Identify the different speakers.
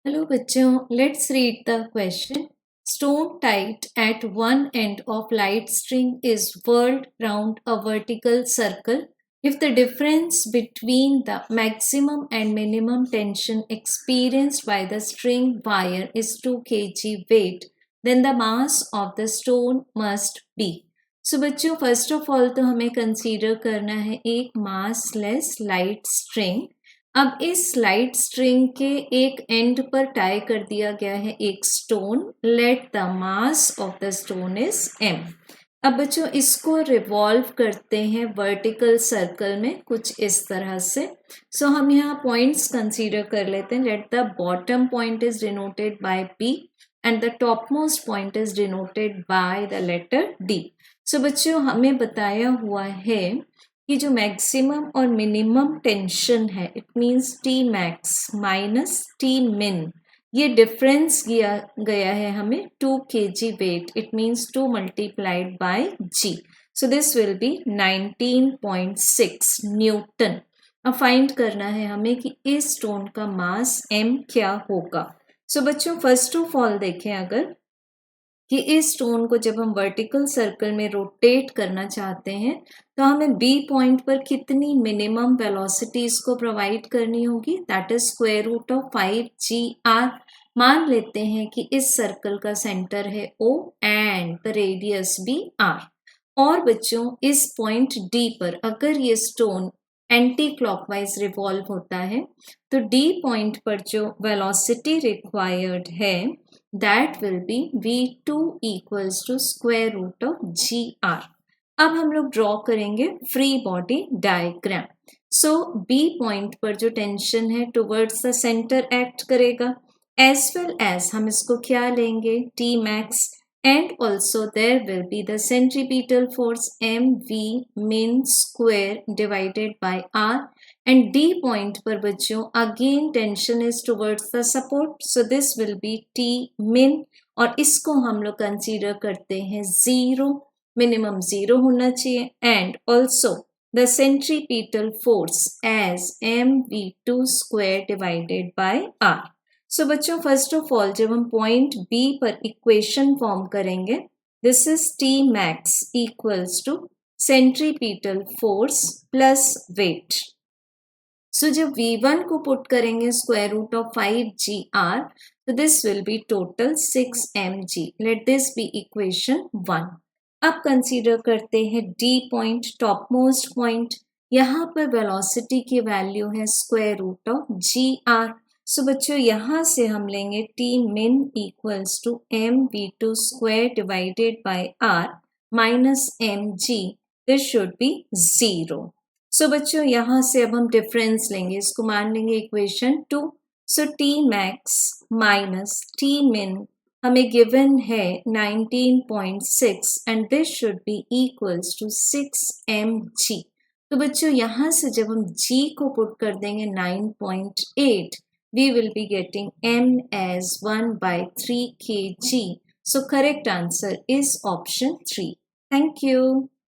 Speaker 1: Hello bachcho, let's read the question. Stone tied at one end of light string is whirled round a vertical circle. If the difference between the maximum and minimum tension experienced by the string wire is 2 kg weight, then the mass of the stone must be. So बच्चों first of all तो हमें consider करना है एक massless light string. अब इस light string के एक एंड पर टाई कर दिया गया है एक stone. Let the mass of the stone is m। अब बच्चों इसको रिवॉल्व करते हैं वर्टिकल सर्कल में कुछ इस तरह से। सो हम यहाँ पॉइंट्स कंसीडर कर लेते हैं। Let the bottom point is denoted by p and the top most point is denoted by the letter d। So बच्चों हमें बताया हुआ है कि जो मैक्सिमम और मिनिमम टेंशन है it means T max minus T min, ये डिफरेंस दिया गया है हमें 2 kg weight. It means 2 multiplied by g। So this will be 19.6 newton. अब फाइंड करना है हमें कि इस स्टोन का मास m क्या होगा। सो बच्चों फर्स्ट ऑफ ऑल देखें अगर कि इस स्टोन को जब हम वर्टिकल सर्कल में रोटेट करना चाहते हैं तो हमें बी पॉइंट पर कितनी मिनिमम वेलोसिटी इसको प्रोवाइड करनी होगी, that is square root of 5gr। मान लेते हैं कि इस सर्कल का सेंटर है O एंड द रेडियस भी r। और बच्चों इस पॉइंट D पर अगर ये स्टोन एंटी क्लॉकवाइज रिवॉल्व होता है तो D पॉइंट पर जो वेलोसिटी रिक्वायर्ड है that will be v2 equals to square root of gr। अब हम लोग ड्रॉ करेंगे free body diagram. So B point पर जो टेंशन है टुवर्ड्स द सेंटर एक्ट करेगा, एज वेल एज हम इसको क्या लेंगे T max, and also there will be the centripetal force M V min square divided by R. And D point पर बच्चों again tension is towards the support, so this will be T min और इसको हम लोग consider करते हैं 0, minimum 0 होना चाहिए। And also the centripetal force as mv2 square divided by r। So बच्चों फर्स्ट ऑफ ऑल जब हम पॉइंट बी पर इक्वेशन फॉर्म करेंगे, this is T max equals to centripetal force plus weight. So जब V1 को put करेंगे square root of 5gr तो this will be total 6mg। Let this be equation 1। अब consider करते हैं D point, top most point. यहाँ पर velocity की वैल्यू है square root of gr। So बच्चों यहाँ से हम लेंगे T min equals to mv2 square divided by r minus mg, this should be 0। So बच्चों यहाँ से अब हम डिफरेंस लेंगे, इसको मान लेंगे equation 2। So T max minus T min हमें गिवन है 19.6 and this should be equals to 6mg। तो बच्चों यहाँ से जब हम g को पुट कर देंगे 9.8, we will be getting m as 1/3 kg। So correct answer is option 3. Thank you.